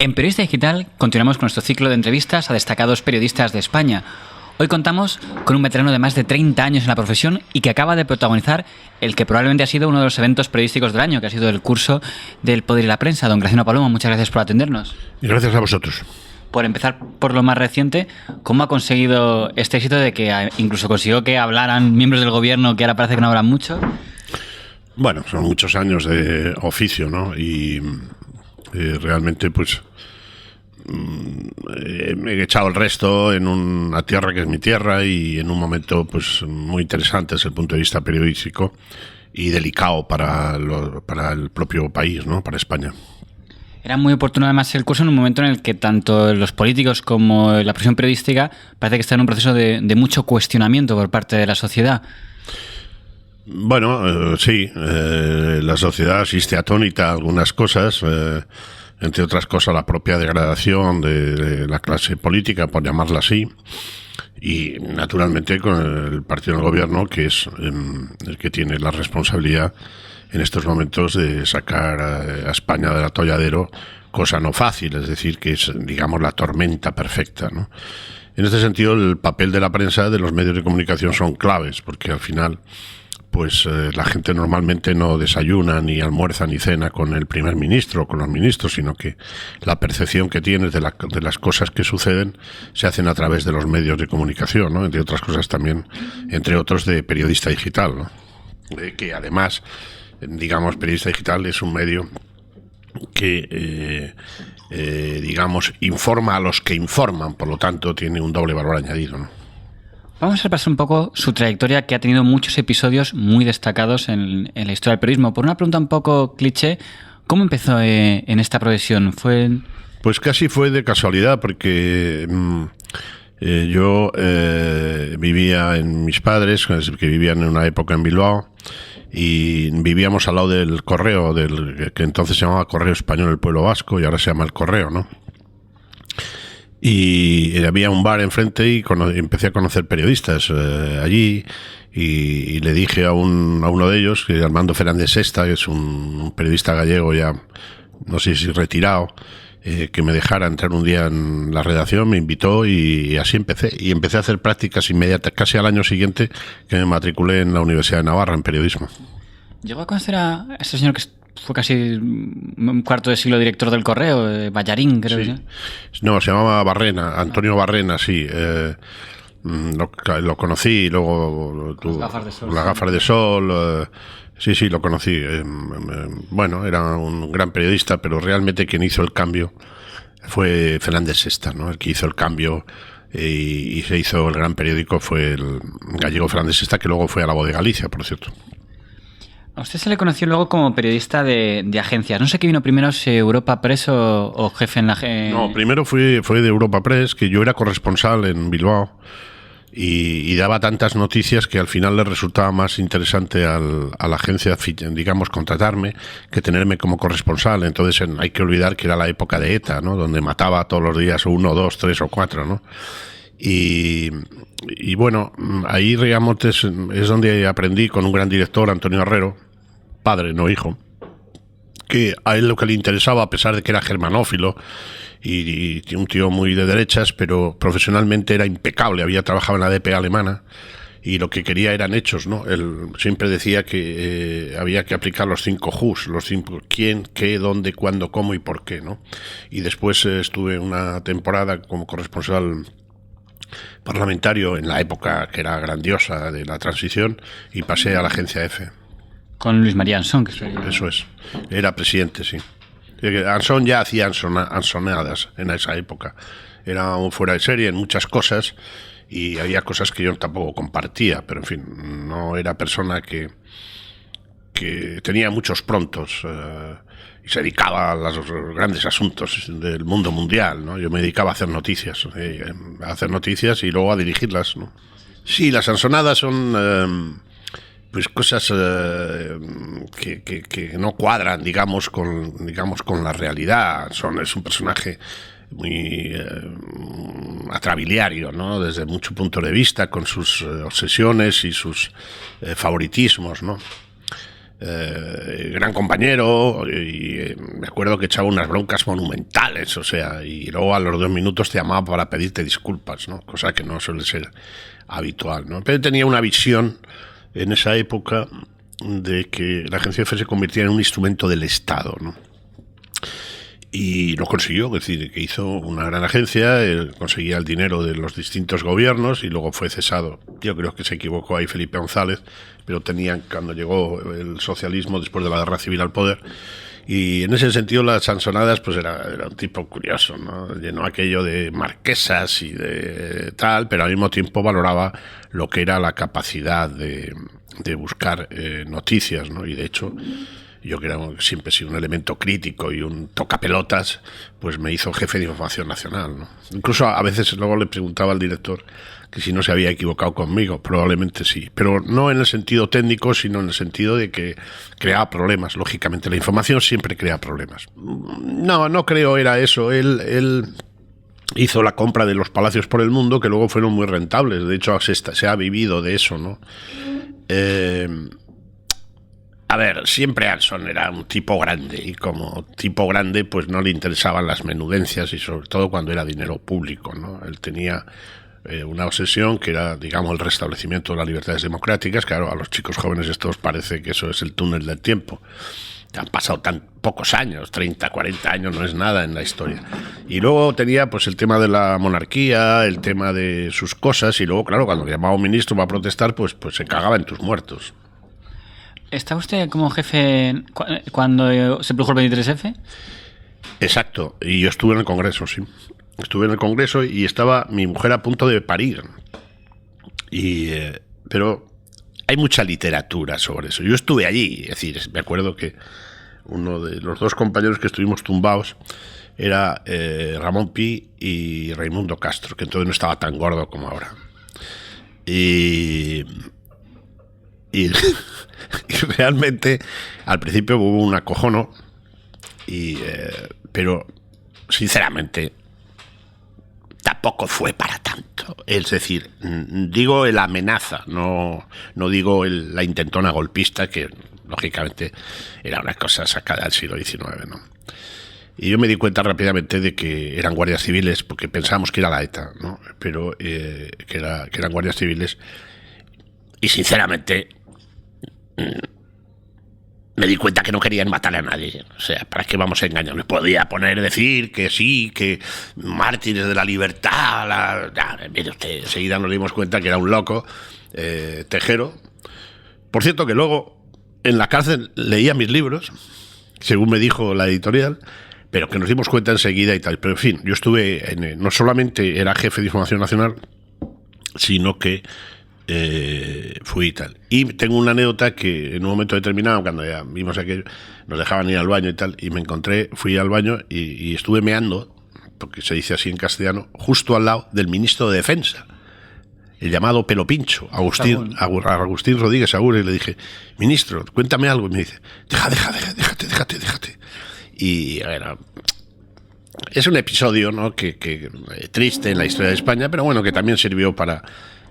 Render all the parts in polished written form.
En Periodista Digital continuamos con nuestro ciclo de entrevistas a destacados periodistas de España. Hoy contamos con un veterano de más de 30 años en la profesión y que acaba de protagonizar el que probablemente ha sido uno de los eventos periodísticos del año, que ha sido el curso del Poder y la Prensa. Don Graciano Palomo, muchas gracias por atendernos. Y gracias a vosotros. Por empezar por lo más reciente, ¿cómo ha conseguido este éxito de que incluso consiguió que hablaran miembros del gobierno que ahora parece que no hablan mucho? Bueno, son muchos años de oficio, ¿no? Y realmente, pues, he echado el resto en una tierra que es mi tierra y en un momento, pues, muy interesante desde el punto de vista periodístico y delicado para el propio país, ¿no? Para España. Era muy oportuno además el curso en un momento en el que tanto los políticos como la profesión periodística parece que está en un proceso de mucho cuestionamiento por parte de la sociedad. Bueno, sí, la sociedad asiste atónita a algunas cosas, entre otras cosas la propia degradación de la clase política, por llamarla así, y naturalmente con el partido del gobierno, que es el que tiene la responsabilidad en estos momentos de sacar a España del atolladero, cosa no fácil, es decir, que es, digamos, la tormenta perfecta, ¿no? En este sentido, el papel de la prensa, de los medios de comunicación, son claves, porque al final, pues la gente normalmente no desayuna, ni almuerza, ni cena con el primer ministro o con los ministros, sino que la percepción que tienes de las cosas que suceden se hacen a través de los medios de comunicación, ¿no? Entre otras cosas también, entre otros, de Periodista Digital, ¿no? Que además, digamos, Periodista Digital es un medio que, digamos, informa a los que informan, por lo tanto tiene un doble valor añadido, ¿no? Vamos a repasar un poco su trayectoria, que ha tenido muchos episodios muy destacados en la historia del periodismo. Por una pregunta un poco cliché, ¿cómo empezó en esta profesión? Pues casi fue de casualidad, porque yo vivía en mis padres, que vivían en una época en Bilbao, y vivíamos al lado del Correo, que entonces se llamaba Correo Español del Pueblo Vasco, y ahora se llama El Correo, ¿no? Y había un bar enfrente y empecé a conocer periodistas allí, y le dije a uno de ellos, que Armando Fernández Sesta, que es un periodista gallego ya, no sé si retirado, que me dejara entrar un día en la redacción, me invitó y así empecé. Y empecé a hacer prácticas inmediatas, casi al año siguiente que me matriculé en la Universidad de Navarra en periodismo. ¿Llegó a conocer a ese señor que fue casi un cuarto de siglo director del Correo, Ballarín, creo sí. que sí? No, se llamaba Barrena, Antonio Barrena, sí. Lo conocí, luego las gafas de sol. Sí, lo conocí. Bueno, era un gran periodista, pero realmente quien hizo el cambio fue Fernández Sesta, ¿no? El que hizo el cambio y se hizo el gran periódico fue el gallego Fernández Sesta, que luego fue a La Voz de Galicia, por cierto. A usted se le conoció luego como periodista de agencias. No sé qué vino primero, si Europa Press o jefe en la... No, primero fue de Europa Press, que yo era corresponsal en Bilbao y daba tantas noticias que al final le resultaba más interesante a la agencia, digamos, contratarme que tenerme como corresponsal. Entonces hay que olvidar que era la época de ETA, ¿no? Donde mataba todos los días 1, 2, 3 o 4, ¿no? Y bueno, ahí, digamos, es donde aprendí con un gran director, Antonio Herrero, padre, no hijo, que a él lo que le interesaba, a pesar de que era germanófilo y un tío muy de derechas, pero profesionalmente era impecable, había trabajado en la DPA alemana y lo que quería eran hechos, ¿no? Él siempre decía que había que aplicar los 5 Whos, los 5 quién, qué, dónde, cuándo, cómo y por qué, ¿no? Y después estuve una temporada como corresponsal parlamentario en la época que era grandiosa de la transición y pasé a la agencia EFE. Con Luis María Ansón, que sería... Eso es, era presidente, sí. Ansón ya hacía ansonadas en esa época. Era un fuera de serie en muchas cosas y había cosas que yo tampoco compartía, pero en fin, no era persona que tenía muchos prontos y se dedicaba a los grandes asuntos del mundo mundial, ¿no? Yo me dedicaba a hacer noticias y luego a dirigirlas, ¿no? Sí, las ansonadas son... pues cosas que no cuadran, digamos con la realidad. Es un personaje muy atrabiliario, ¿no? Desde muchos puntos de vista, con sus obsesiones y sus favoritismos, ¿no? gran compañero, y me acuerdo que echaba unas broncas monumentales, o sea, y luego a los 2 minutos te llamaba para pedirte disculpas, ¿no? Cosa que no suele ser habitual, ¿no? Pero tenía una visión en esa época de que la agencia F se convirtiera en un instrumento del Estado, ¿no? Y lo consiguió, es decir, que hizo una gran agencia, conseguía el dinero de los distintos gobiernos y luego fue cesado. Yo creo que se equivocó ahí Felipe González, pero cuando llegó el socialismo después de la guerra civil al poder, y en ese sentido las Sansonadas pues era un tipo curioso, ¿no? Llenó aquello de marquesas y de tal, pero al mismo tiempo valoraba lo que era la capacidad de buscar noticias, ¿no? Y de hecho, yo que siempre he sido un elemento crítico y un tocapelotas, pues me hizo jefe de información nacional, ¿no? Incluso a veces luego le preguntaba al director que si no se había equivocado conmigo, probablemente sí, pero no en el sentido técnico, sino en el sentido de que creaba problemas. Lógicamente, la información siempre crea problemas. No creo era eso. Él hizo la compra de los palacios por el mundo, que luego fueron muy rentables. De hecho, se ha vivido de eso, ¿no? A ver, siempre Anson era un tipo grande, y como tipo grande pues no le interesaban las menudencias, y sobre todo cuando era dinero público, ¿no? Él tenía una obsesión que era, digamos, el restablecimiento de las libertades democráticas. Claro, a los chicos jóvenes estos parece que eso es el túnel del tiempo. Han pasado tan pocos años, 30, 40 años, no es nada en la historia. Y luego tenía pues el tema de la monarquía, el tema de sus cosas, y luego, claro, cuando llamaba a un ministro para protestar, pues se cagaba en tus muertos. ¿Está usted como jefe cuando se produjo el 23F? Exacto, y yo estuve en el Congreso, sí. Estuve en el Congreso y estaba mi mujer a punto de parir. Pero hay mucha literatura sobre eso. Yo estuve allí, es decir, me acuerdo que uno de los 2 compañeros que estuvimos tumbados era Ramón Pi y Raimundo Castro, que entonces no estaba tan gordo como ahora. Y realmente al principio hubo un acojono, pero sinceramente tampoco fue para tanto. Es decir, digo la amenaza, no digo la intentona golpista, que lógicamente era una cosa sacada del siglo XIX, ¿no? Y yo me di cuenta rápidamente de que eran guardias civiles, porque pensábamos que era la ETA, ¿no? Pero que eran guardias civiles, y sinceramente me di cuenta que no querían matar a nadie. O sea, ¿para qué vamos a engañarnos? Podía decir que sí, que mártires de la libertad. Mire usted, enseguida nos dimos cuenta que era un loco, Tejero. Por cierto, que luego en la cárcel leía mis libros, según me dijo la editorial, pero que nos dimos cuenta enseguida y tal. Pero en fin, yo estuve, no solamente era jefe de información nacional, sino que fui y tal. Y tengo una anécdota que en un momento determinado, cuando ya vimos aquello, nos dejaban ir al baño y tal, y fui al baño y estuve meando, porque se dice así en castellano, justo al lado del ministro de Defensa, el llamado Pelo Pincho, Agustín Rodríguez Agüero, y le dije: ministro, cuéntame algo. Y me dice: déjate. Y a ver, es un episodio, ¿no?, que triste en la historia de España, pero bueno, que también sirvió para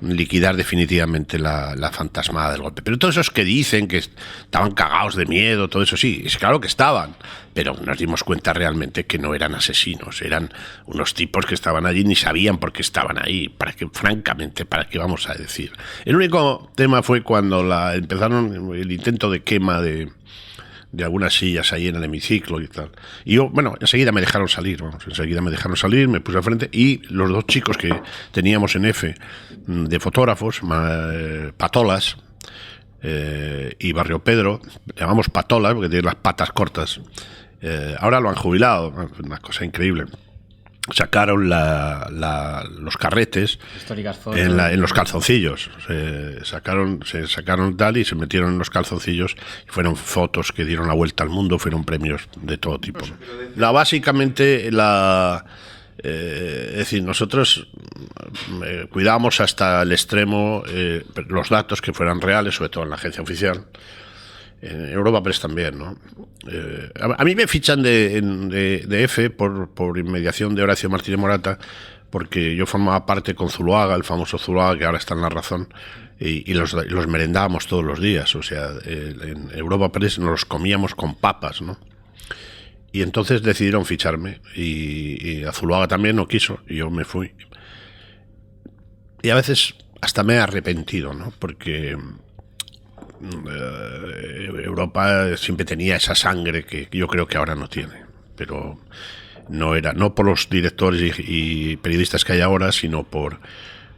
liquidar definitivamente la fantasmada del golpe. Pero todos esos que dicen que estaban cagados de miedo, todo eso sí, es claro que estaban, pero nos dimos cuenta realmente que no eran asesinos, eran unos tipos que estaban allí, ni sabían por qué estaban ahí, francamente, ¿para qué vamos a decir? El único tema fue cuando empezaron el intento de quema de algunas sillas ahí en el hemiciclo y tal. Y yo, enseguida me dejaron salir, me puse al frente, y los 2 chicos que teníamos en F de fotógrafos, Patolas y Barrio Pedro, llamamos Patolas porque tiene las patas cortas, ahora lo han jubilado, una cosa increíble. Sacaron los carretes en los calzoncillos. Se sacaron tal y se metieron en los calzoncillos, y fueron fotos que dieron la vuelta al mundo, fueron premios de todo tipo. Básicamente, es decir, nosotros cuidábamos hasta el extremo los datos que fueran reales, sobre todo en la agencia oficial. En Europa Press también, ¿no? A mí me fichan de F por inmediación de Horacio Martínez Morata, porque yo formaba parte con Zuloaga, el famoso Zuloaga, que ahora está en La Razón, y los merendábamos todos los días. O sea, en Europa Press nos los comíamos con papas, ¿no? Y entonces decidieron ficharme y Zuluaga también no quiso y yo me fui. Y a veces hasta me he arrepentido, ¿no? Porque Europa siempre tenía esa sangre que yo creo que ahora no tiene. Pero no por los directores y periodistas que hay ahora, sino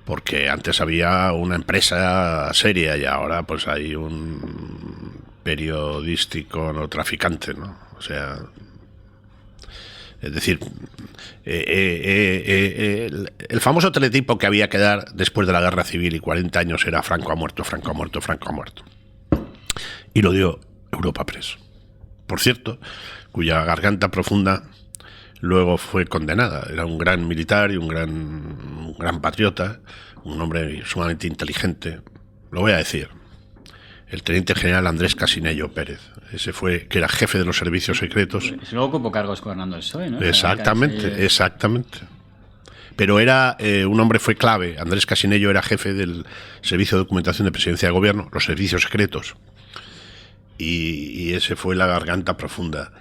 porque antes había una empresa seria y ahora pues hay un periodístico no traficante, ¿no? O sea, es decir, el famoso teletipo que había que dar después de la guerra civil y 40 años era Franco ha muerto, Franco ha muerto, Franco ha muerto. Y lo dio Europa Press. Por cierto, cuya garganta profunda luego fue condenada. Era un gran militar y un gran patriota, un hombre sumamente inteligente. Lo voy a decir. El teniente general Andrés Casinello Pérez. Ese fue, que era jefe de los servicios secretos. Luego ocupó cargos gobernando el PSOE, ¿no? Exactamente. Pero era un hombre, fue clave. Andrés Casinello era jefe del Servicio de Documentación de Presidencia de Gobierno, los servicios secretos. Y ese fue la garganta profunda.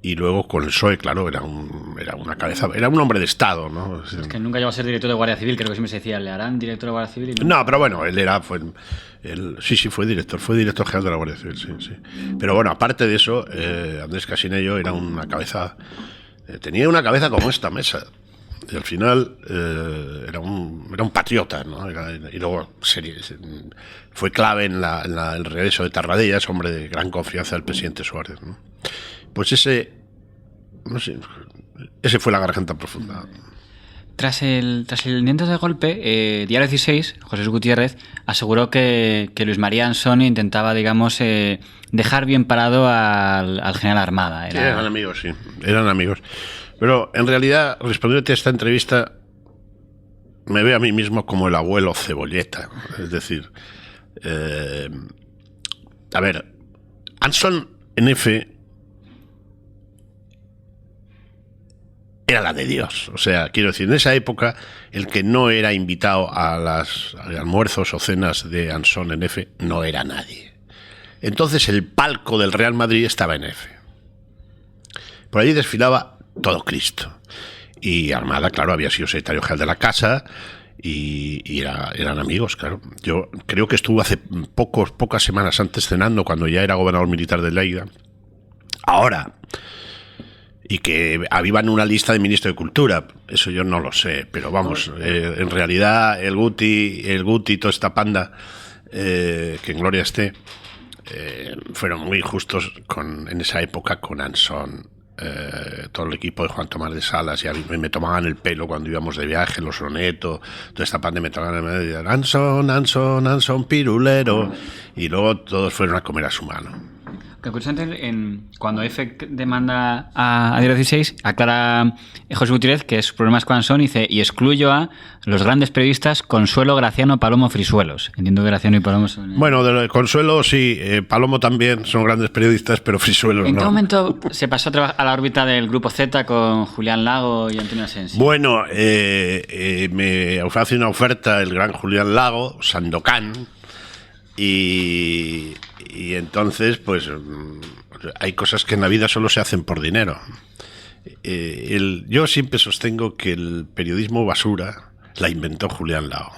Y luego con el PSOE, claro, era una cabeza, era un hombre de Estado, ¿no? Es que nunca llegó a ser director de Guardia Civil, creo que siempre se decía, ¿le harán director de Guardia Civil? No, pero bueno, sí, fue director general de la Guardia Civil, sí. Pero bueno, aparte de eso, Andrés Casinello era una cabeza, tenía una cabeza como esta mesa. Y al final era un patriota, ¿no? Y luego fue clave en el regreso de Tarradellas, hombre de gran confianza del presidente Suárez, ¿no? Pues ese fue la garganta profunda. Tras el intento de golpe, Diario 16, José Luis Gutiérrez, aseguró que Luis María Ansón intentaba, digamos, dejar bien parado al general Armada. Sí, eran amigos, sí. Eran amigos. Pero en realidad, respondiéndote a esta entrevista, me veo a mí mismo como el abuelo Cebolleta. Es decir, a ver, Ansón en F era la de Dios. O sea, quiero decir, en esa época, el que no era invitado a los almuerzos o cenas de Ansón en F no era nadie. Entonces el palco del Real Madrid estaba en F. Por allí desfilaba todo Cristo. Y Armada, claro, había sido secretario general de la Casa y eran amigos, claro. Yo creo que estuvo hace pocas semanas antes cenando cuando ya era gobernador militar de Lleida. Ahora... Y que avivan una lista de ministro de Cultura, eso yo no lo sé, pero vamos, en realidad el Guti y toda esta panda, que en gloria esté, fueron muy justos en esa época con Ansón, todo el equipo de Juan Tomás de Salas, y a mí me tomaban el pelo cuando íbamos de viaje, los Soneto, toda esta panda me tomaban el pelo, Ansón, pirulero, y luego todos fueron a comer a su mano. Curiosamente, cuando F demanda a Diario 16, aclara José Gutiérrez que su problema es con Ansón, dice, y excluyo a los grandes periodistas Consuelo, Graciano, Palomo, Frisuelos. Entiendo que Graciano y Palomo son... Bueno, de Consuelo sí, Palomo también son grandes periodistas, pero Frisuelos no. ¿En qué momento se pasó a la órbita del Grupo Z con Julián Lago y Antonio Asensi? Bueno, me hace una oferta el gran Julián Lago, Sandokan, y entonces, pues, hay cosas que en la vida solo se hacen por dinero. Yo siempre sostengo que el periodismo basura la inventó Julián Lago.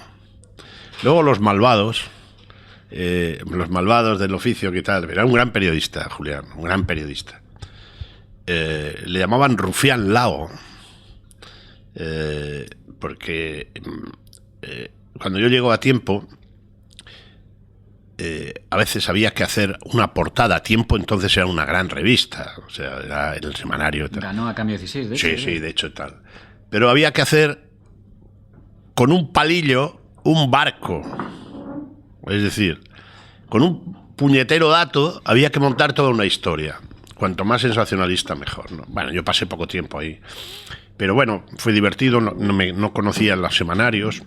Luego los malvados del oficio, ¿qué tal? Era un gran periodista, Julián, un gran periodista. Le llamaban Rufián Lago, porque cuando yo llego a tiempo... a veces había que hacer una portada a tiempo, entonces era una gran revista, o sea, era el semanario. Ganó a Cambio 16, de hecho. Sí, de hecho tal. Pero había que hacer con un palillo un barco. Es decir, con un puñetero dato había que montar toda una historia. Cuanto más sensacionalista, mejor, ¿no? Bueno, yo pasé poco tiempo ahí. Pero bueno, fue divertido, no conocía los semanarios.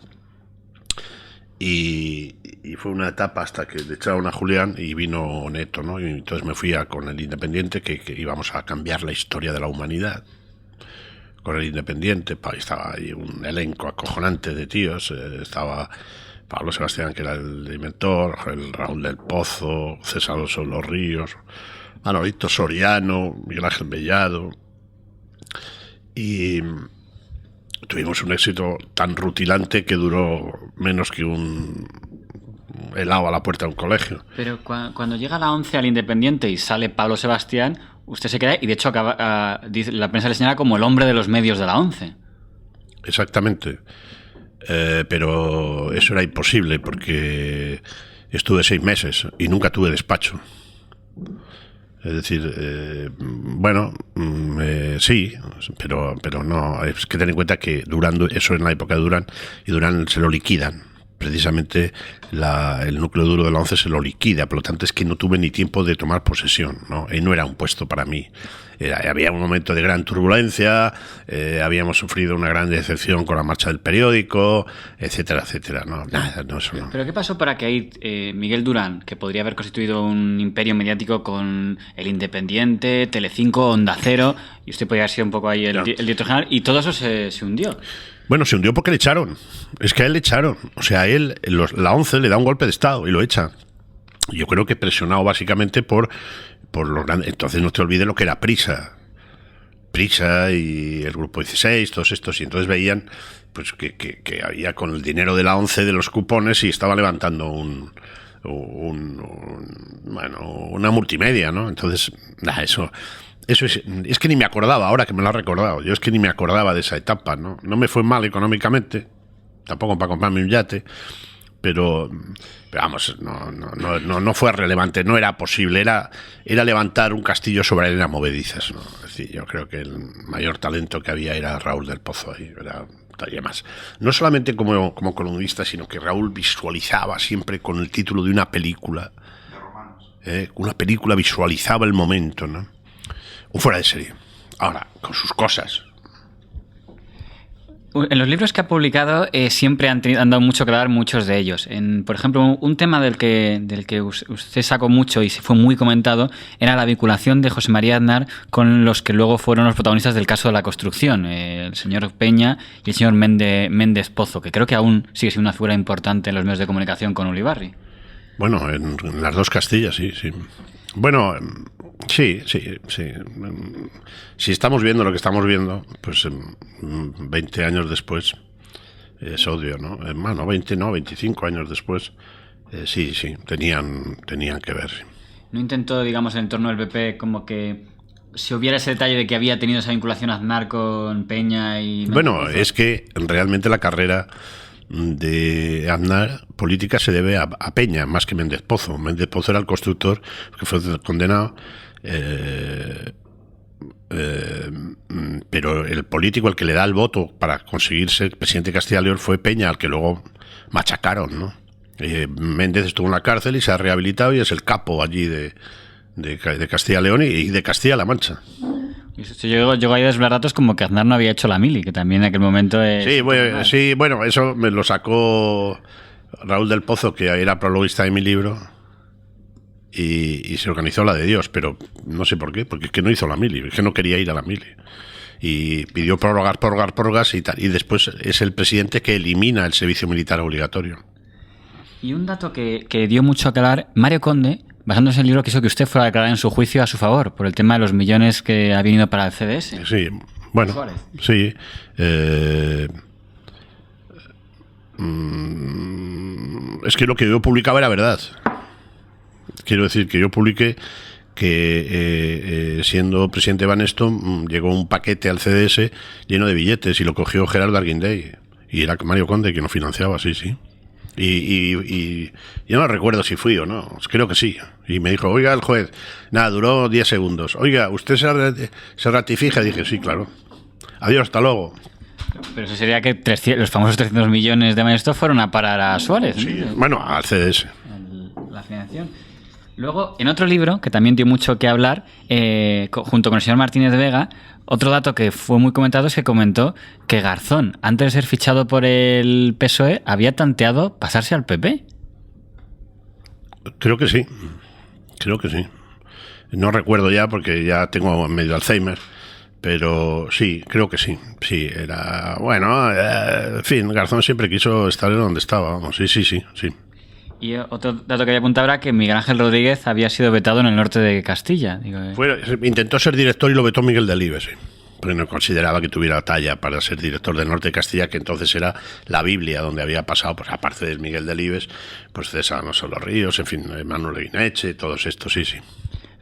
Y fue una etapa hasta que le echaron a Julián y vino Neto, ¿no? Y entonces me fui con el Independiente, que íbamos a cambiar la historia de la humanidad. Con el Independiente, estaba ahí un elenco acojonante de tíos, estaba Pablo Sebastián, que era el inventor, el Raúl del Pozo, César Alonso de los Ríos, Manolito Soriano, Miguel Ángel Mellado. Y tuvimos un éxito tan rutilante que duró menos que un helado a la puerta de un colegio. Pero cuando llega la 11 al Independiente y sale Pablo Sebastián, usted se queda y de hecho la prensa le señala como el hombre de los medios de la 11. Exactamente. Pero eso era imposible porque estuve 6 meses y nunca tuve despacho. Es decir, sí, pero no. Es que ten en cuenta que Durán, eso en la época de Durán, y Durán se lo liquidan. Precisamente el núcleo duro de la 11 se lo liquida, por lo tanto es que no tuve ni tiempo de tomar posesión, ¿no? Y no era un puesto para mí. Había un momento de gran turbulencia, habíamos sufrido una gran decepción con la marcha del periódico, etcétera, etcétera. No, nada, no, eso no. ¿Pero qué pasó para que ahí Miguel Durán, que podría haber constituido un imperio mediático con El Independiente, Telecinco, Onda Cero, y usted podría haber sido un poco ahí el director general, y todo eso se hundió? Bueno, se hundió porque le echaron. Es que a él le echaron. O sea, a él, la 11 le da un golpe de estado y lo echa. Yo creo que presionado básicamente por los grandes. Entonces no te olvides lo que era Prisa y el Grupo 16, todos estos. Y entonces veían pues que había con el dinero de la 11 de los cupones y estaba levantando una multimedia, ¿no? Entonces, eso es que ni me acordaba, ahora que me lo ha recordado. Yo es que ni me acordaba de esa etapa, ¿no? No me fue mal económicamente, tampoco para comprarme un yate, pero vamos, no fue relevante, no era posible, era levantar un castillo sobre arenas movedizas, ¿no? Es decir, yo creo que el mayor talento que había era Raúl del Pozo ahí, era todavía más. No solamente como columnista, sino que Raúl visualizaba siempre con el título de una película. De romanos. Una película visualizaba el momento, ¿no? Un fuera de serie. Ahora, con sus cosas. En los libros que ha publicado siempre han dado mucho que hablar muchos de ellos. Por ejemplo, un tema del que usted sacó mucho y se fue muy comentado era la vinculación de José María Aznar con los que luego fueron los protagonistas del caso de la construcción, el señor Peña y el señor Méndez Pozo, que creo que aún sigue siendo una figura importante en los medios de comunicación con Ulibarri. Bueno, en las dos Castillas, sí. Bueno, sí. Si estamos viendo lo que estamos viendo, pues 20 años después es obvio, ¿no? Bueno, 25 años después, sí, tenían que ver. Sí. ¿No intentó, digamos, en torno del PP como que si hubiera ese detalle de que había tenido esa vinculación Aznar con Peña y... Bueno, es que realmente la carrera de Aznar política se debe a Peña más que Méndez Pozo. Méndez Pozo era el constructor que fue condenado, pero el político, el que le da el voto para conseguir ser presidente de Castilla y León, fue Peña, al que luego machacaron, ¿no? Méndez estuvo en la cárcel y se ha rehabilitado y es el capo allí de Castilla y León y de Castilla-La Mancha. Llegó ahí a desvelar datos como que Aznar no había hecho la mili, que también en aquel momento es... Sí, bueno, eso me lo sacó Raúl del Pozo, que era prologuista de mi libro, y se organizó la de Dios, pero no sé por qué, porque es que no hizo la mili, es que no quería ir a la mili. Y pidió prórrogas y tal, y después es el presidente que elimina el servicio militar obligatorio. Y un dato que dio mucho a hablar, Mario Conde, basándose en el libro, quiso que usted fuera a declarar en su juicio a su favor, por el tema de los millones que ha venido para el CDS. Sí, bueno, Suárez. Sí. Es que lo que yo publicaba era verdad. Quiero decir que yo publiqué que siendo presidente Banesto llegó un paquete al CDS lleno de billetes y lo cogió Gerardo Arguindey y era Mario Conde quien lo financiaba, sí. Y yo no recuerdo si fui o no, creo que sí. Y me dijo, oiga, el juez, nada, duró 10 segundos. Oiga, ¿usted se ratifica? Y dije, sí, claro. Adiós, hasta luego. Pero eso sería que los famosos 300 millones de Banesto fueron a parar a Suárez, ¿no? Sí, bueno, al CDS. La financiación. Luego, en otro libro, que también dio mucho que hablar, junto con el señor Martínez Vega, otro dato que fue muy comentado es que comentó que Garzón, antes de ser fichado por el PSOE, había tanteado pasarse al PP. Creo que sí. No recuerdo ya porque ya tengo medio Alzheimer, Pero sí, creo que sí. Sí, era... Bueno, en fin, Garzón siempre quiso estar en donde estaba, vamos. Sí. Y otro dato que había apuntado era que Miguel Ángel Rodríguez había sido vetado en el norte de Castilla. Intentó ser director y lo vetó Miguel Delibes, sí. Porque no consideraba que tuviera talla para ser director del norte de Castilla, que entonces era la Biblia, donde había pasado, pues aparte de Miguel Delibes, pues César Alonso los Ríos, en fin, Manuel Guineche, todos estos, sí.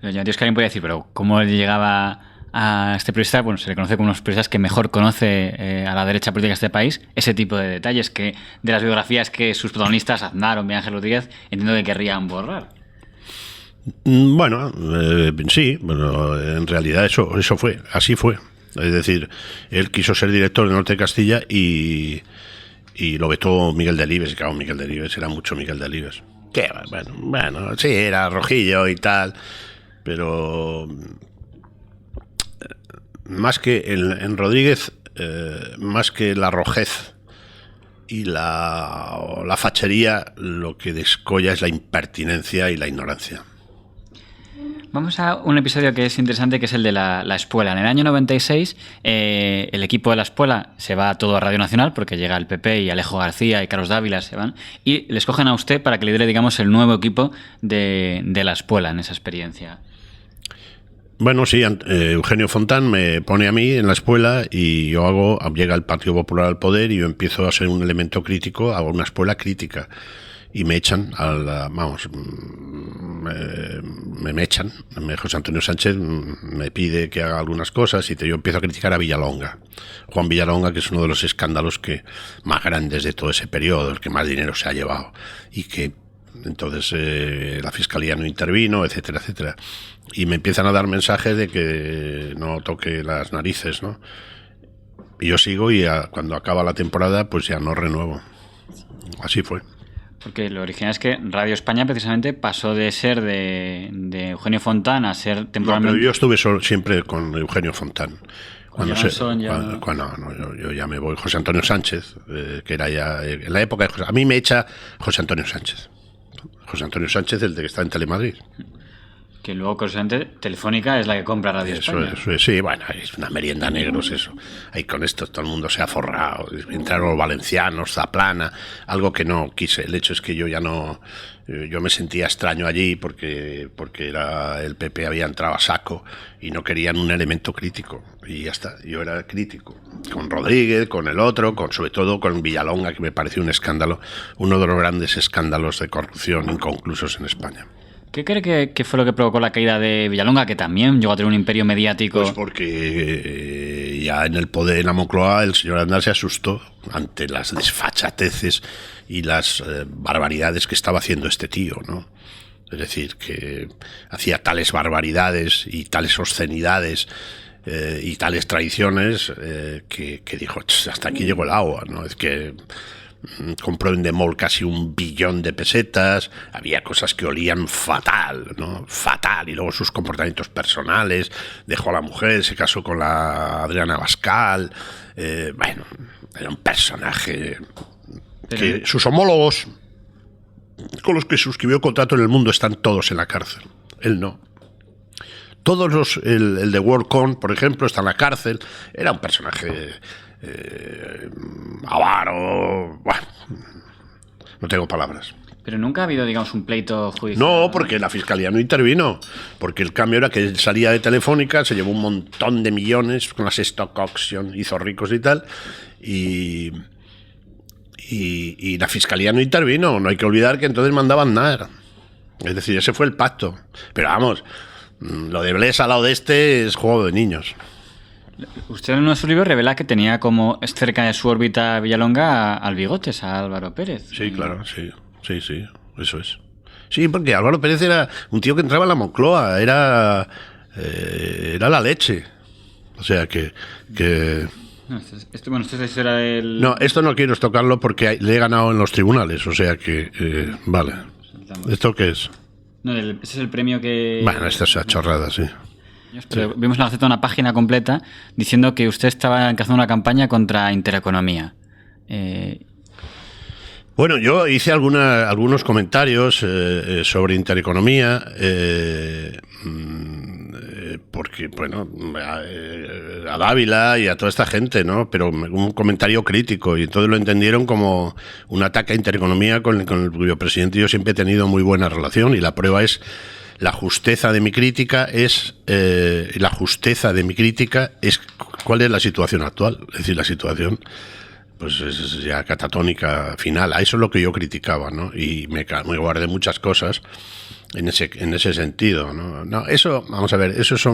Dios, que alguien podría decir, pero ¿cómo llegaba a este periodista? Bueno, se le conoce como uno de los periodistas que mejor conoce a la derecha política de este país, ese tipo de detalles que de las biografías que sus protagonistas, Aznar o Miguel Ángel Rodríguez, entiendo que querrían borrar. Bueno, sí, bueno, en realidad eso fue, así fue. Es decir, él quiso ser director del norte de Castilla y lo vetó Miguel Delibes. Y claro, Miguel Delibes era mucho Miguel Delibes. Que bueno, sí, era rojillo y tal, pero más que en Rodríguez, más que la rojez y la fachería, lo que descolla es la impertinencia y la ignorancia. Vamos a un episodio que es interesante, que es el de la Espuela. En el año 96, el equipo de la Espuela se va todo a Radio Nacional, porque llega el PP y Alejo García y Carlos Dávila se van, y le escogen a usted para que lidere, digamos, el nuevo equipo de la Espuela en esa experiencia. Bueno, sí, Eugenio Fontán me pone a mí en la Espuela y llega el Partido Popular al poder y yo empiezo a ser un elemento crítico, hago una Espuela crítica. Y me echan me echan. José Antonio Sánchez me pide que haga algunas cosas y yo empiezo a criticar a Villalonga. Juan Villalonga, que es uno de los escándalos más grandes de todo ese periodo, el que más dinero se ha llevado. Y que entonces la Fiscalía no intervino, etcétera. Y me empiezan a dar mensajes de que no toque las narices, ¿no? Y yo sigo y cuando acaba la temporada pues ya no renuevo. Así fue. Porque lo original es que Radio España precisamente pasó de ser de Eugenio Fontán a ser temporalmente... No, pero yo estuve siempre con Eugenio Fontán. Yo ya me voy. José Antonio Sánchez, que era ya... En la época a mí me echa José Antonio Sánchez. José Antonio Sánchez, el de que está en Telemadrid. Que luego, curiosamente, Telefónica es la que compra Radio España. Sí, bueno, es una merienda negros eso. Ahí con esto todo el mundo se ha forrado. Entraron los valencianos, Zaplana, algo que no quise. El hecho es que yo ya no... Yo me sentía extraño allí porque era el PP había entrado a saco y no querían un elemento crítico. Y ya está, yo era crítico. Con Rodríguez, con el otro, sobre todo con Villalonga, que me pareció un escándalo, uno de los grandes escándalos de corrupción inconclusos en España. ¿Qué cree que fue lo que provocó la caída de Villalonga, que también llegó a tener un imperio mediático? Pues porque ya en el poder, en la Moncloa, el señor Aznar se asustó ante las desfachateces y las barbaridades que estaba haciendo este tío, ¿no? Es decir, que hacía tales barbaridades y tales obscenidades y tales traiciones que dijo, hasta aquí llegó el agua, ¿no? Es que... compró en Demol casi 1 billón de pesetas, había cosas que olían fatal, ¿no? Fatal, y luego sus comportamientos personales, dejó a la mujer, se casó con la Adriana Bascal, bueno, era un personaje que sus homólogos con los que suscribió contrato en el mundo están todos en la cárcel, él no. Todos el de WorldCon, por ejemplo, está en la cárcel, era un personaje... avaro, bueno, no tengo palabras. Pero nunca ha habido, digamos, un pleito judicial. No, porque la Fiscalía no intervino, porque el cambio era que él salía de Telefónica, se llevó un montón de millones con las stock auction, hizo ricos y tal, y la Fiscalía no intervino. No hay que olvidar que entonces mandaban nada. Es decir, ese fue el pacto. Pero vamos, lo de Bles al lado de este es juego de niños. Usted en uno de sus libros revela que tenía como cerca de su órbita Villalonga al Bigotes, a Álvaro Pérez. Sí, claro, sí, eso es. Sí, porque Álvaro Pérez era un tío que entraba en la Moncloa, era la leche. O sea que... No, esto era el... No, esto no quiero tocarlo porque le he ganado en los tribunales, o sea que... vale. ¿Esto qué es? No, ese es el premio que... Bueno, esta es una chorrada, sí. Pero vimos en la Gaceta una página completa diciendo que usted estaba encabezando una campaña contra Intereconomía. Bueno, yo hice algunos comentarios sobre Intereconomía porque, bueno, a Dávila y a toda esta gente, ¿no? Pero un comentario crítico, y entonces lo entendieron como un ataque a Intereconomía con el cuyo presidente yo siempre he tenido muy buena relación, y la prueba es la justeza de mi crítica es cuál es la situación actual. Es decir, la situación pues es ya catatónica final. A eso es lo que yo criticaba, ¿no? Y me guardé muchas cosas en ese sentido, ¿no? No, eso, vamos a ver, eso es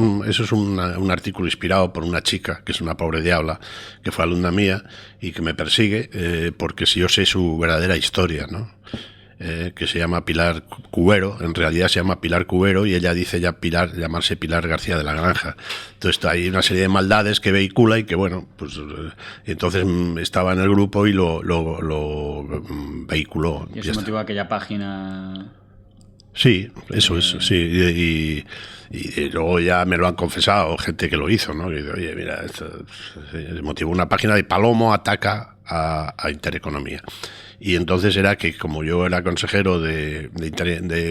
un artículo inspirado por una chica que es una pobre diabla, que fue alumna mía y que me persigue porque si yo sé su verdadera historia, ¿no? Que se llama Pilar Cubero, en realidad se llama Pilar Cubero, y ella dice llamarse Pilar García de la Granja. Entonces hay una serie de maldades que vehicula y que, bueno, pues entonces estaba en el grupo y lo vehiculó. ¿Y eso motivó aquella página? Sí, eso es, sí, y luego ya me lo han confesado gente que lo hizo, ¿no? Que dice, oye, mira, esto motivó una página de Palomo ataca a Intereconomía. Y entonces era que como yo era consejero de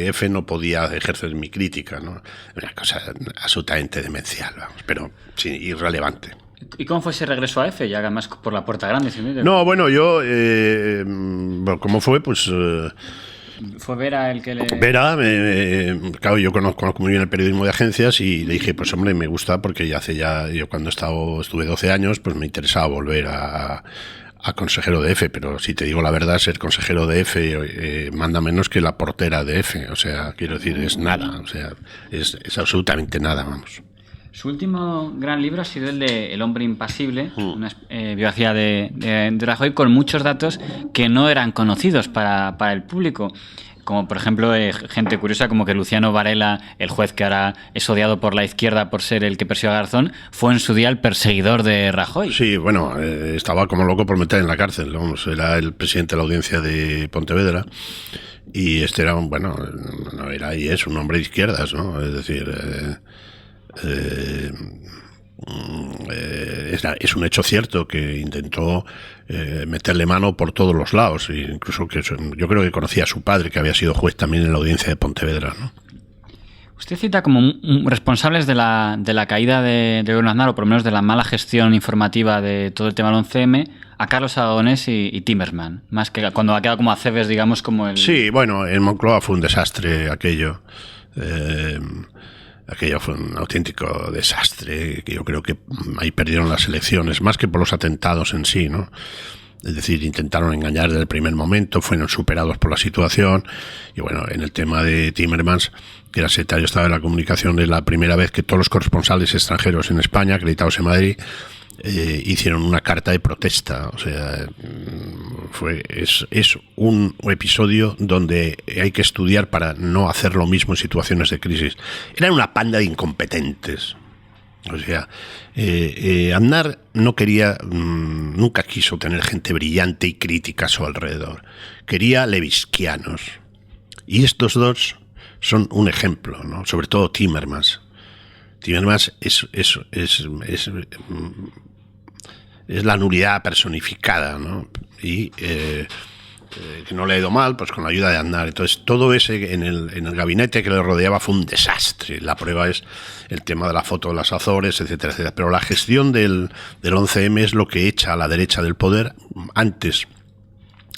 EFE no podía ejercer mi crítica, ¿no? Una cosa absolutamente demencial, vamos, pero sí, irrelevante. ¿Y cómo fue ese regreso a EFE? Ya además por la puerta grande. ¿Sí? No, bueno, yo... bueno, ¿cómo fue? Pues... ¿Fue Vera el que le...? Vera, claro, yo conozco muy bien el periodismo de agencias y le dije, pues hombre, me gusta porque yo cuando estuve 12 años, pues me interesaba volver a consejero de EFE, pero si te digo la verdad, ser consejero de EFE manda menos que la portera de EFE, o sea, quiero decir, es nada, o sea, es absolutamente nada, vamos. Su último gran libro ha sido el de El hombre impasible, una biografía de Rajoy con muchos datos que no eran conocidos para el público. Como por ejemplo gente curiosa como que Luciano Varela, el juez que ahora es odiado por la izquierda por ser el que persiguió a Garzón, fue en su día el perseguidor de Rajoy. Sí, bueno, estaba como loco por meter en la cárcel, vamos, era el presidente de la audiencia de Pontevedra y este era no era y es un hombre de izquierdas, ¿no? Es decir, es un hecho cierto que intentó meterle mano por todos los lados, e incluso que yo creo que conocía a su padre, que había sido juez también en la audiencia de Pontevedra, ¿no? Usted cita como responsables de la caída de Gobierno Aznar, o por lo menos de la mala gestión informativa de todo el tema del 11M, a Carlos Aragonés y Timerman, más que cuando ha quedado como acebes, digamos, como el... Sí, bueno, en Moncloa fue un desastre aquello. Aquello fue un auténtico desastre, que yo creo que ahí perdieron las elecciones, más que por los atentados en sí, ¿no? Es decir, intentaron engañar desde el primer momento, fueron superados por la situación, y bueno, en el tema de Timmermans, que era secretario de Estado de la Comunicación, es la primera vez que todos los corresponsales extranjeros en España, acreditados en Madrid, hicieron una carta de protesta. O sea, es un episodio donde hay que estudiar para no hacer lo mismo en situaciones de crisis. Eran una panda de incompetentes. O sea, Aznar no quería, nunca quiso tener gente brillante y crítica a su alrededor. Quería leviskianos. Y estos dos son un ejemplo, ¿no? Sobre todo Timmermans. Timmermans es la nulidad personificada, ¿no? Y que no le ha ido mal, pues con la ayuda de Aznar. Entonces, todo ese en el gabinete que le rodeaba fue un desastre. La prueba es el tema de la foto de las Azores, etcétera, etcétera. Pero la gestión del 11M es lo que echa a la derecha del poder antes.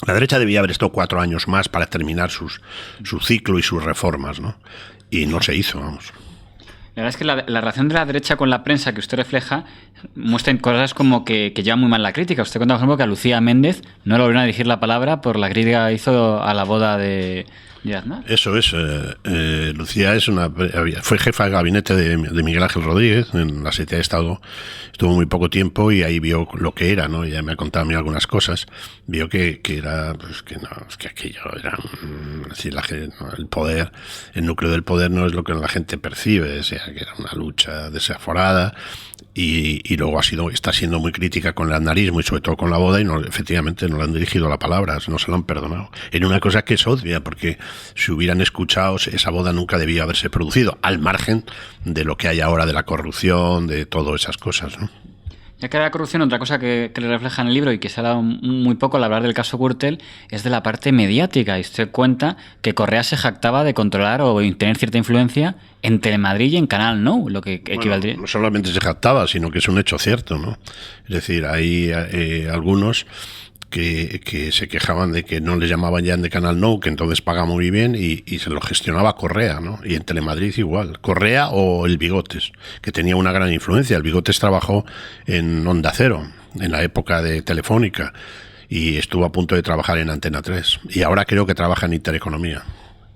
La derecha debía haber estado 4 años más para terminar su ciclo y sus reformas, ¿no? Y no se hizo, vamos. La verdad es que la relación de la derecha con la prensa que usted refleja muestra cosas como que lleva muy mal la crítica. Usted cuenta, por ejemplo, que a Lucía Méndez no le volvieron a dirigir la palabra por la crítica que hizo a la boda de Aznar. Eso es. Lucía fue jefa de gabinete de Miguel Ángel Rodríguez en la Secretaría de Estado. Estuvo muy poco tiempo y ahí vio lo que era, ¿no? Ya me ha contado a mí algunas cosas. Vio que era, pues que no, es que aquello era, es decir, el poder, el núcleo del poder no es lo que la gente percibe, o sea, que era una lucha desaforada. Y luego está siendo muy crítica con el aznarismo y sobre todo con la boda, y efectivamente no le han dirigido la palabra, no se lo han perdonado. En una cosa que es obvia, porque si hubieran escuchado, esa boda nunca debía haberse producido, al margen de lo que hay ahora de la corrupción, de todas esas cosas, ¿no? Ya que la corrupción, otra cosa que le refleja en el libro y que se ha dado muy poco al hablar del caso Gürtel es de la parte mediática. Y usted cuenta que Correa se jactaba de controlar o tener cierta influencia en Telemadrid y en Canal Nou, lo que equivaldría. No solamente se jactaba, sino que es un hecho cierto, ¿no? Es decir, hay algunos que se quejaban de que no les llamaban ya de Canal Nou, que entonces paga muy bien, y se lo gestionaba Correa, ¿no? Y en Telemadrid igual. Correa o el Bigotes, que tenía una gran influencia. El Bigotes trabajó en Onda Cero, en la época de Telefónica, y estuvo a punto de trabajar en Antena 3. Y ahora creo que trabaja en Intereconomía.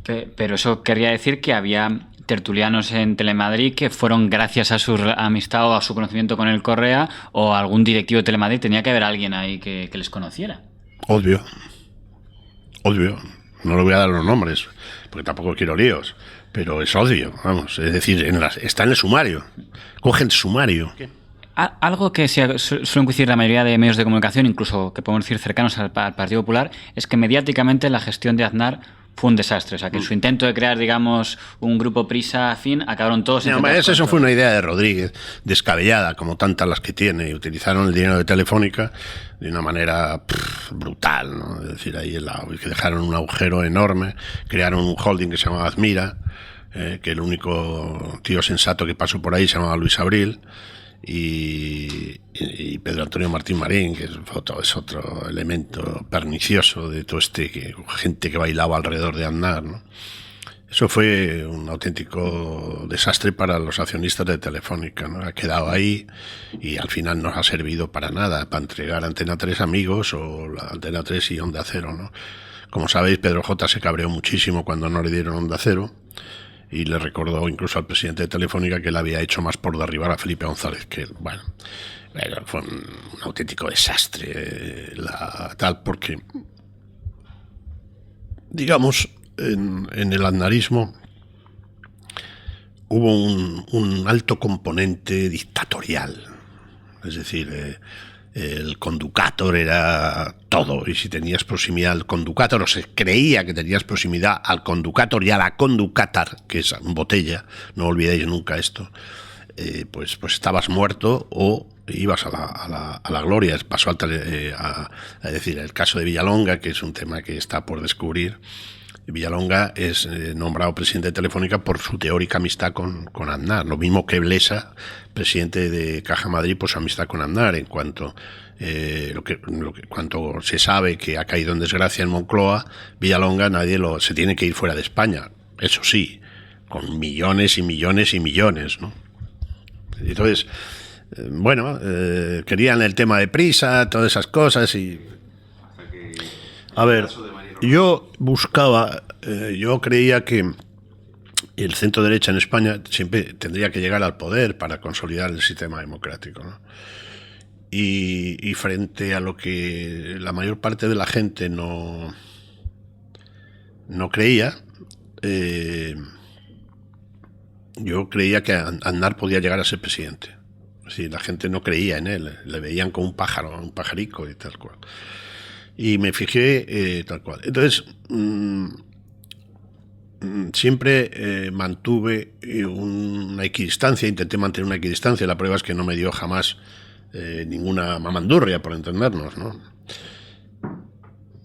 Pero eso querría decir que había tertulianos en Telemadrid que fueron gracias a su amistad o a su conocimiento con el Correa, o algún directivo de Telemadrid. Tenía que haber alguien ahí que les conociera. Obvio. No le voy a dar los nombres, porque tampoco quiero líos, pero es obvio, vamos. Es decir, está en el sumario. Coge el sumario. Algo que suelen coincidir la mayoría de medios de comunicación, incluso que podemos decir cercanos al Partido Popular, es que mediáticamente la gestión de Aznar fue un desastre. O sea, que en su intento de crear, digamos, un grupo Prisa afín, acabaron todos... Eso fue una idea de Rodríguez, descabellada, como tantas las que tiene. Y utilizaron el dinero de Telefónica de una manera brutal, ¿no? Es decir, ahí que dejaron un agujero enorme, crearon un holding que se llamaba Admira, que el único tío sensato que pasó por ahí se llamaba Luis Abril, y Pedro Antonio Martín Marín, que es otro elemento pernicioso de todo gente que bailaba alrededor de Aznar, ¿no? Eso fue un auténtico desastre para los accionistas de Telefónica, ¿no? Ha quedado ahí y al final no ha servido para nada, para entregar Antena 3 Amigos o la Antena 3 y Onda Cero, ¿no? Como sabéis, Pedro J. se cabreó muchísimo cuando no le dieron Onda Cero, y le recordó incluso al presidente de Telefónica que él había hecho más por derribar a Felipe González que él. Bueno, fue un auténtico desastre porque, digamos, en el aznarismo hubo un alto componente dictatorial. Es decir, el conductor era todo, y si tenías proximidad al conductor, o se creía que tenías proximidad al conductor y a la conducatar, que es botella, no olvidéis nunca esto, pues estabas muerto o ibas a la gloria. Pasó es decir, el caso de Villalonga, que es un tema que está por descubrir. Villalonga es nombrado presidente de Telefónica por su teórica amistad con Aznar, lo mismo que Blesa, presidente de Caja Madrid, por su amistad con Aznar. En cuanto cuanto se sabe que ha caído en desgracia en Moncloa, Villalonga se tiene que ir fuera de España, eso sí, con millones y millones y millones, ¿no? Entonces, querían el tema de Prisa, todas esas cosas, y a ver, yo creía que el centro derecha en España siempre tendría que llegar al poder para consolidar el sistema democrático, ¿no? Y frente a lo que la mayor parte de la gente no creía, yo creía que Aznar podía llegar a ser presidente. Sí, la gente no creía en él, le veían como un pájaro, un pajarico y tal cual. Y me fijé tal cual. Entonces, siempre mantuve una equidistancia, intenté mantener una equidistancia. La prueba es que no me dio jamás ninguna mamandurria, por entendernos, ¿no?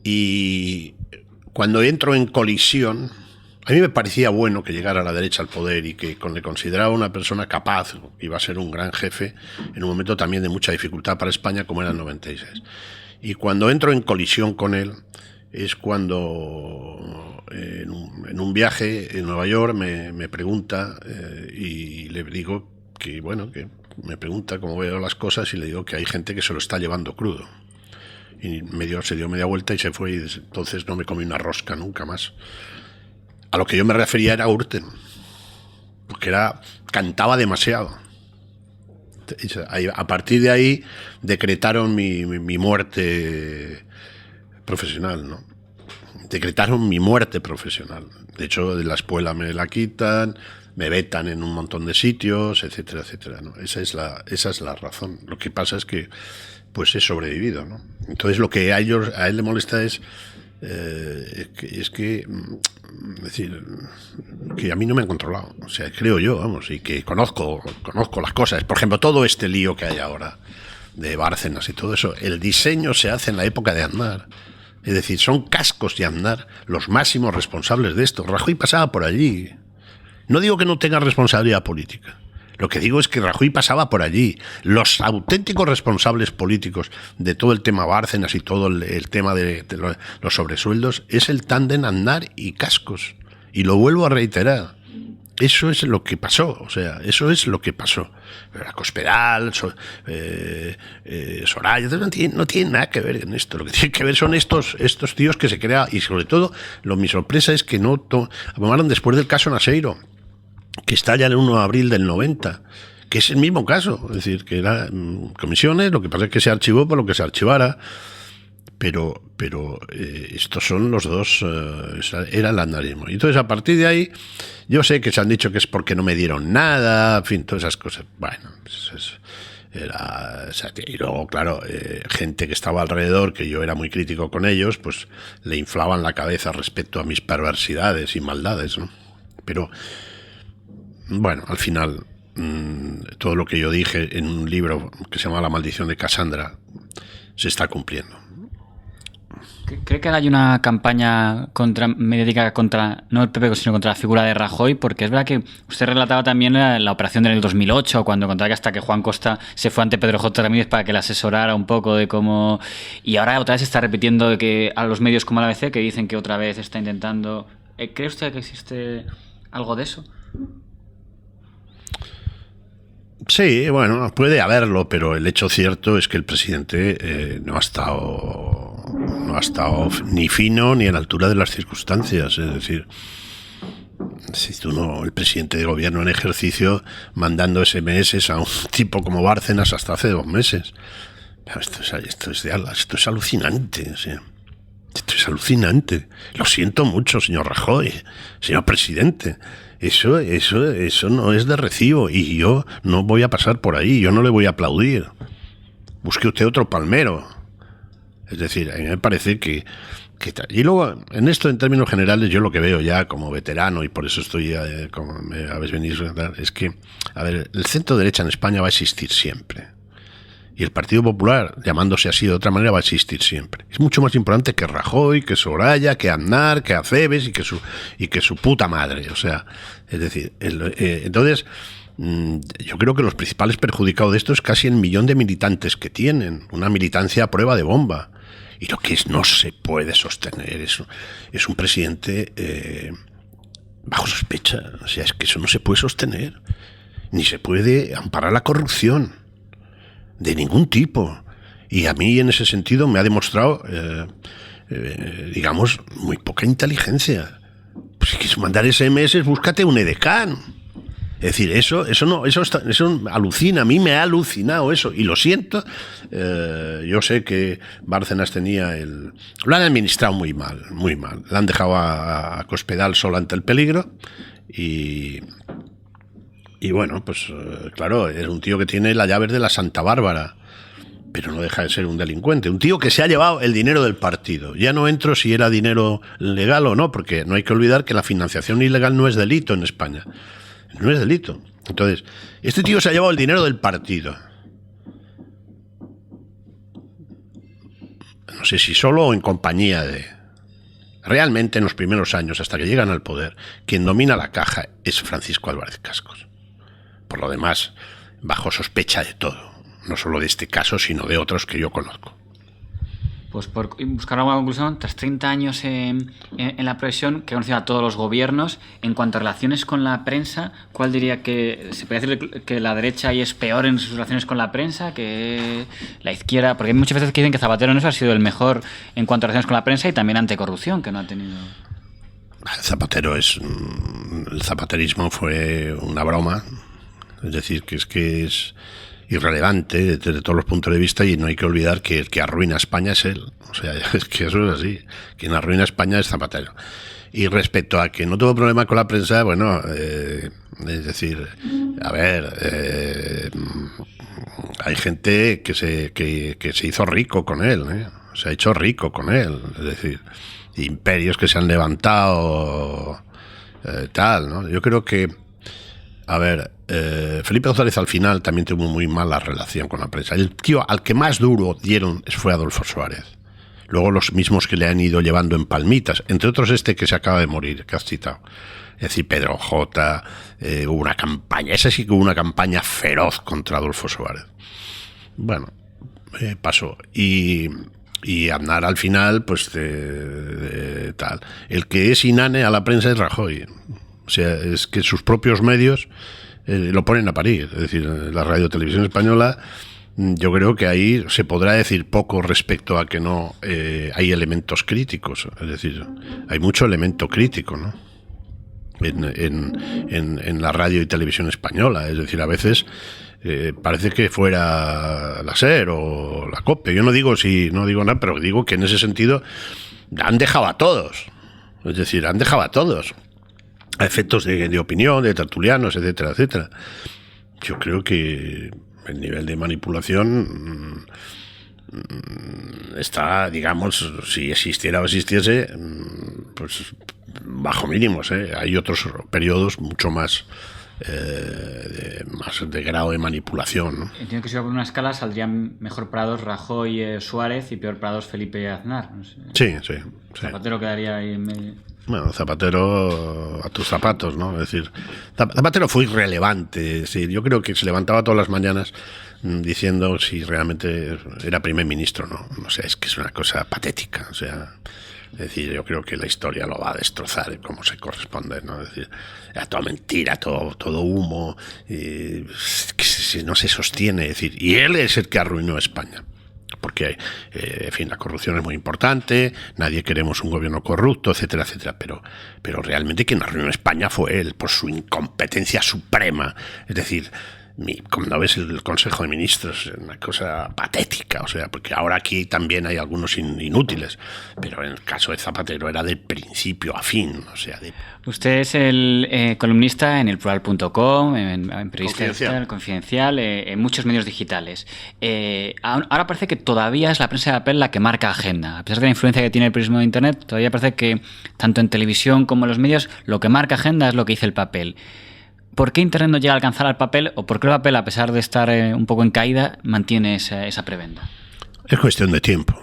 Y cuando entro en colisión, a mí me parecía bueno que llegara a la derecha al poder y que le consideraba una persona capaz, que iba a ser un gran jefe en un momento también de mucha dificultad para España, como era el 96. Y cuando entro en colisión con él es cuando en un viaje en Nueva York me pregunta y le digo que me pregunta cómo veo las cosas, y le digo que hay gente que se lo está llevando crudo. Y se dio media vuelta y se fue, y desde entonces no me comí una rosca nunca más. A lo que yo me refería era Gürtel, porque cantaba demasiado. A partir de ahí decretaron mi muerte profesional, ¿no? Decretaron mi muerte profesional. De hecho, de la espuela me la quitan, me vetan en un montón de sitios, etcétera, etcétera, ¿no? Esa es la razón. Lo que pasa es que pues he sobrevivido, ¿no? Entonces lo que a él le molesta es decir, que a mí no me han controlado, o sea, creo yo, vamos, y que conozco las cosas. Por ejemplo, todo este lío que hay ahora de Bárcenas y todo eso, el diseño se hace en la época de Aznar. Es decir, son Cascos y Aznar los máximos responsables de esto. Rajoy pasaba por allí. No digo que no tenga responsabilidad política. Lo que digo es que Rajoy pasaba por allí. Los auténticos responsables políticos de todo el tema Bárcenas y todo el tema de los sobresueldos es el tándem Aznar y Cascos. Y lo vuelvo a reiterar. Eso es lo que pasó, o sea, eso es lo que pasó. La Cospedal, Soraya, no tiene nada que ver en esto. Lo que tiene que ver son estos tíos que se crean, y sobre todo, mi sorpresa es que no tomaron después del caso Naseiro, que estalla el 1 de abril del 90, que es el mismo caso, es decir, que era comisiones, lo que pasa es que se archivó por lo que se archivara. Pero estos son los dos, era el aznarismo. Y entonces, a partir de ahí, yo sé que se han dicho que es porque no me dieron nada, en fin, todas esas cosas. Bueno, y luego, claro, gente que estaba alrededor, que yo era muy crítico con ellos, pues le inflaban la cabeza respecto a mis perversidades y maldades, ¿no? Pero, bueno, al final, todo lo que yo dije en un libro que se llama La maldición de Cassandra se está cumpliendo. ¿Cree que hay una campaña mediática contra, no el PP, sino contra la figura de Rajoy? Porque es verdad que usted relataba también la operación del 2008, cuando contaba que hasta que Juan Costa se fue ante Pedro J. Ramírez para que le asesorara un poco de cómo... Y ahora otra vez se está repitiendo de que a los medios como la ABC, que dicen que otra vez está intentando... ¿Cree usted que existe algo de eso? Sí, bueno, puede haberlo, pero el hecho cierto es que el presidente no ha estado ni fino ni a la altura de las circunstancias. Es decir, si el presidente de gobierno en ejercicio mandando SMS a un tipo como Bárcenas hasta hace 2 meses. Esto es alucinante, o sea, esto es alucinante. Lo siento mucho, señor Rajoy, señor presidente. Eso no es de recibo y yo no voy a pasar por ahí, yo no le voy a aplaudir. Busque usted otro palmero. Es decir, a mí me parece que y luego, en esto, en términos generales, yo lo que veo ya como veterano, y por eso estoy, como me habéis venido, es que, a ver, el centro derecha en España va a existir siempre. Y el Partido Popular, llamándose así de otra manera, va a existir siempre. Es mucho más importante que Rajoy, que Soraya, que Aznar, que Acebes y que su puta madre. O sea, es decir, entonces, yo creo que los principales perjudicados de esto es casi el 1 millón de militantes que tienen. Una militancia a prueba de bomba. Y lo que no se puede sostener es un presidente bajo sospecha. O sea, es que eso no se puede sostener. Ni se puede amparar la corrupción. De ningún tipo. Y a mí, en ese sentido, me ha demostrado, digamos, muy poca inteligencia. Pues si quieres mandar SMS, búscate un edecán. Es decir, eso alucina. A mí me ha alucinado eso. Y lo siento. Yo sé que Bárcenas lo han administrado muy mal, muy mal. Le han dejado a Cospedal solo ante el peligro. Y bueno, pues claro, es un tío que tiene las llaves de la Santa Bárbara, pero no deja de ser un delincuente. Un tío que se ha llevado el dinero del partido. Ya no entro si era dinero legal o no, porque no hay que olvidar que la financiación ilegal no es delito en España. No es delito. Entonces, este tío se ha llevado el dinero del partido. No sé si solo o en compañía de... Realmente, en los primeros años, hasta que llegan al poder, quien domina la caja es Francisco Álvarez Cascos. Por lo demás, bajo sospecha de todo. No solo de este caso, sino de otros que yo conozco. Pues por buscar alguna conclusión, tras 30 años en la profesión, que ha conocido a todos los gobiernos, en cuanto a relaciones con la prensa, ¿cuál diría que se puede decir que la derecha ahí es peor en sus relaciones con la prensa que la izquierda? Porque hay muchas veces que dicen que Zapatero en eso ha sido el mejor en cuanto a relaciones con la prensa y también ante corrupción, que no ha tenido... El zapaterismo fue una broma. Es decir, que es irrelevante desde todos los puntos de vista, y no hay que olvidar que el que arruina a España es él. O sea, es que eso es así. Quien arruina a España es Zapatero. Y respecto a que no tuvo problema con la prensa, bueno, es decir, a ver, hay gente que se hizo rico con él, se ha hecho rico con él. Es decir, imperios que se han levantado, tal, ¿no? Yo creo que A ver, Felipe González al final también tuvo muy mala relación con la prensa. El tío al que más duro dieron fue Adolfo Suárez. Luego los mismos que le han ido llevando en palmitas, entre otros este que se acaba de morir, que has citado. Es decir, Pedro J, hubo una campaña, esa sí que hubo una campaña feroz contra Adolfo Suárez. Bueno, pasó. Y Aznar al final, pues tal. El que es inane a la prensa es Rajoy. O sea, es que sus propios medios lo ponen a parir. Es decir, la Radio Televisión Española, yo creo que ahí se podrá decir poco respecto a que no hay elementos críticos. Es decir, hay mucho elemento crítico, ¿no? En la radio y televisión española. Es decir, a veces parece que fuera la SER o la COPE. Yo no digo nada, pero digo que en ese sentido han dejado a todos. Es decir, han dejado a todos. A efectos de opinión, de tertulianos, etcétera, etcétera. Yo creo que el nivel de manipulación está, digamos, si existiera o existiese, pues bajo mínimos. Hay otros periodos mucho más de grado de manipulación, ¿no? Entiendo que si va por una escala saldrían mejor parados Rajoy, Suárez y peor parados Felipe y Aznar. No sé. Sí. Zapatero quedaría ahí en medio. Bueno, Zapatero a tus zapatos, ¿no? Es decir, Zapatero fue irrelevante. Es decir, yo creo que se levantaba todas las mañanas diciendo si realmente era primer ministro, ¿no? No sé, es que es una cosa patética. O sea, es decir, yo creo que la historia lo va a destrozar como se corresponde, ¿no? Es decir, era toda mentira, todo humo, que no se sostiene. Es decir, y él es el que arruinó a España. Porque, en fin, la corrupción es muy importante, nadie queremos un gobierno corrupto, etcétera, etcétera, pero realmente quien arruinó España fue él, por su incompetencia suprema. Es decir, cuando ves el Consejo de Ministros, es una cosa patética, o sea, porque ahora aquí también hay algunos inútiles, pero en el caso de Zapatero era de principio a fin, o sea... Usted es el columnista en elplural.com, en Periodista Confidencial, en muchos medios digitales. Ahora parece que todavía es la prensa de papel la que marca agenda. A pesar de la influencia que tiene el periodismo de Internet, todavía parece que tanto en televisión como en los medios lo que marca agenda es lo que dice el papel. ¿Por qué Internet no llega a alcanzar al papel o por qué el papel, a pesar de estar un poco en caída, mantiene esa prebenda? Es cuestión de tiempo.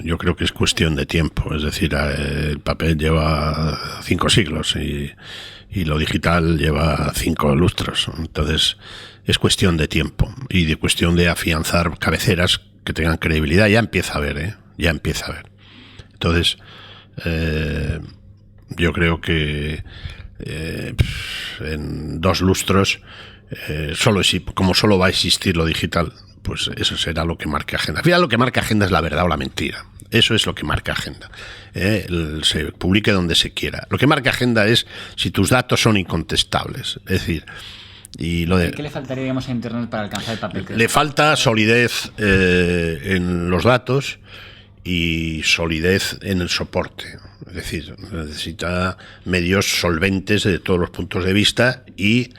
Yo creo que es cuestión de tiempo. Es decir, el papel lleva 5 siglos y lo digital lleva 5 lustros. Entonces, es cuestión de tiempo y de cuestión de afianzar cabeceras que tengan credibilidad. Ya empieza a haber, ya empieza a haber. Entonces, yo creo que en 2 lustros, como solo va a existir lo digital, pues eso será lo que marque agenda. Al final lo que marca agenda es la verdad o la mentira. Eso es lo que marca agenda. Se publique donde se quiera. Lo que marca agenda es si tus datos son incontestables. Es decir, ¿qué le faltaría, digamos, a Internet para alcanzar el papel? Le falta solidez en los datos y solidez en el soporte. Es decir, necesita medios solventes de todos los puntos de vista y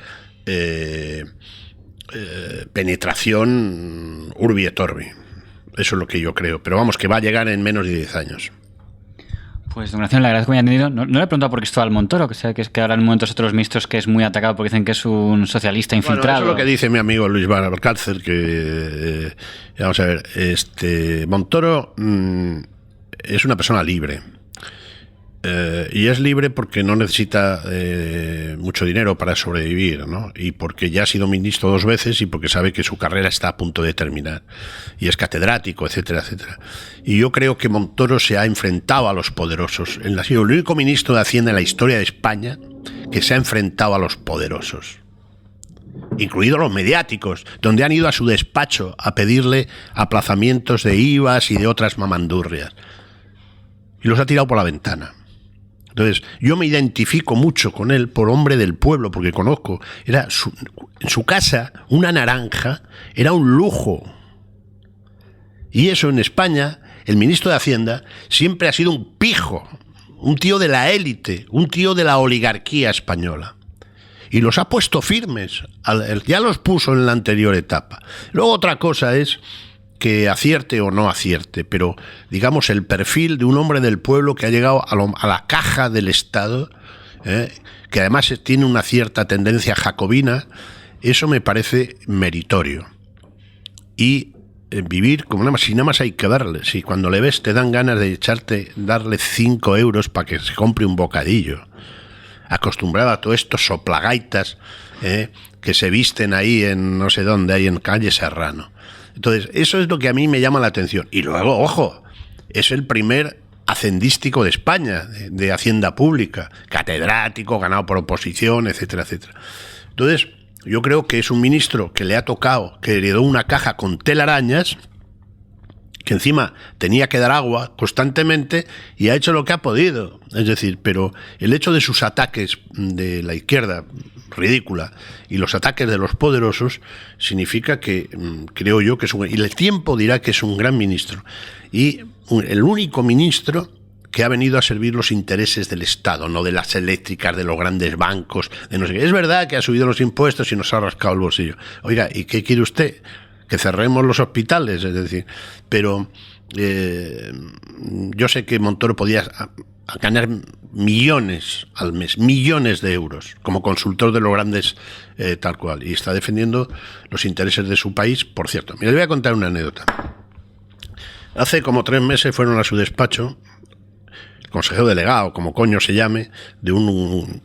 penetración urbi et orbi. Eso es lo que yo creo. Pero vamos, que va a llegar en menos de 10 años. Pues, don Graciano, le agradezco que me haya atendido. No le he preguntado por Cristóbal Montoro, que sé que es que ahora en momentos otros ministros que es muy atacado porque dicen que es un socialista infiltrado. Bueno, eso es lo que dice mi amigo Luis Valcárcel, que vamos a ver, Montoro es una persona libre. Y es libre porque no necesita mucho dinero para sobrevivir, ¿no? Y porque ya ha sido ministro 2 veces y porque sabe que su carrera está a punto de terminar. Y es catedrático, etcétera, etcétera. Y yo creo que Montoro se ha enfrentado a los poderosos. Él ha sido el único ministro de Hacienda en la historia de España que se ha enfrentado a los poderosos, incluidos los mediáticos, donde han ido a su despacho a pedirle aplazamientos de IVAs y de otras mamandurrias. Y los ha tirado por la ventana. Entonces, yo me identifico mucho con él por hombre del pueblo, porque conozco, en su casa, una naranja era un lujo. Y eso en España, el ministro de Hacienda siempre ha sido un pijo, un tío de la élite, un tío de la oligarquía española. Y los ha puesto firmes, ya los puso en la anterior etapa. Luego otra cosa es que acierte o no acierte, pero digamos el perfil de un hombre del pueblo que ha llegado a la caja del Estado que además tiene una cierta tendencia jacobina, eso me parece meritorio. Y vivir como nada más, si nada más hay que darle, si cuando le ves te dan ganas de darle 5 euros para que se compre un bocadillo, acostumbrado a todo esto soplagaitas que se visten ahí en no sé dónde, ahí en calle Serrano. Entonces, eso es lo que a mí me llama la atención. Y luego, ojo, es el primer hacendístico de España, de Hacienda Pública, catedrático, ganado por oposición, etcétera, etcétera. Entonces, yo creo que es un ministro que le ha tocado, que heredó una caja con telarañas, que encima tenía que dar agua constantemente y ha hecho lo que ha podido. Es decir, pero el hecho de sus ataques de la izquierda, ridícula, y los ataques de los poderosos, significa que, creo yo, que es y el tiempo dirá que es un gran ministro. Y el único ministro que ha venido a servir los intereses del Estado, no de las eléctricas, de los grandes bancos, de no sé qué. Es verdad que ha subido los impuestos y nos ha rascado el bolsillo. Oiga, ¿y qué quiere usted? Que cerremos los hospitales, es decir, pero yo sé que Montoro podía ganar millones al mes, millones de euros, como consultor de los grandes tal cual, y está defendiendo los intereses de su país. Por cierto, mira, le voy a contar una anécdota. Hace como 3 meses fueron a su despacho, el consejero delegado, como coño se llame, de un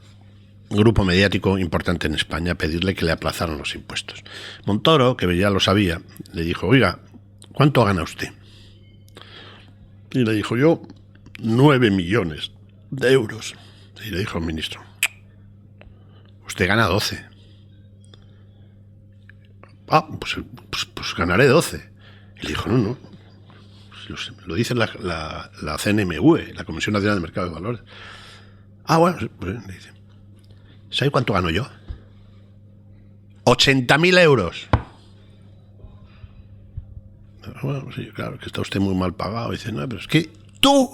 grupo mediático importante en España, a pedirle que le aplazaran los impuestos. Montoro, que ya lo sabía, le dijo: oiga, ¿cuánto gana usted? Y le dijo: yo 9 millones de euros. Y le dijo al ministro: usted gana 12. Ah, pues ganaré 12. Y le dijo: no, lo dice la CNMV, la Comisión Nacional del Mercado de Valores. Ah, bueno, pues le dice: ¿sabe cuánto gano yo? 80.000 euros. Bueno, sí, claro, que está usted muy mal pagado. Dice: no, pero es que tú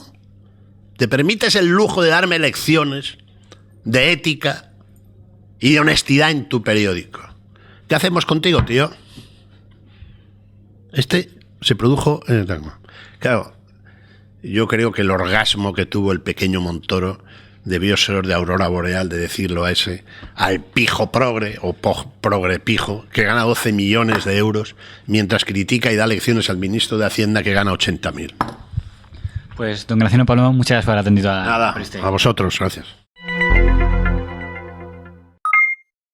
te permites el lujo de darme lecciones de ética y de honestidad en tu periódico. ¿Qué hacemos contigo, tío? Se produjo en el Tacma. Claro, yo creo que el orgasmo que tuvo el pequeño Montoro debió ser de aurora boreal, de decirlo al pijo progre, o progre pijo, que gana 12 millones de euros, mientras critica y da lecciones al ministro de Hacienda, que gana 80.000. Pues, don Graciano Palomo, muchas gracias por haber atendido a vosotros, gracias.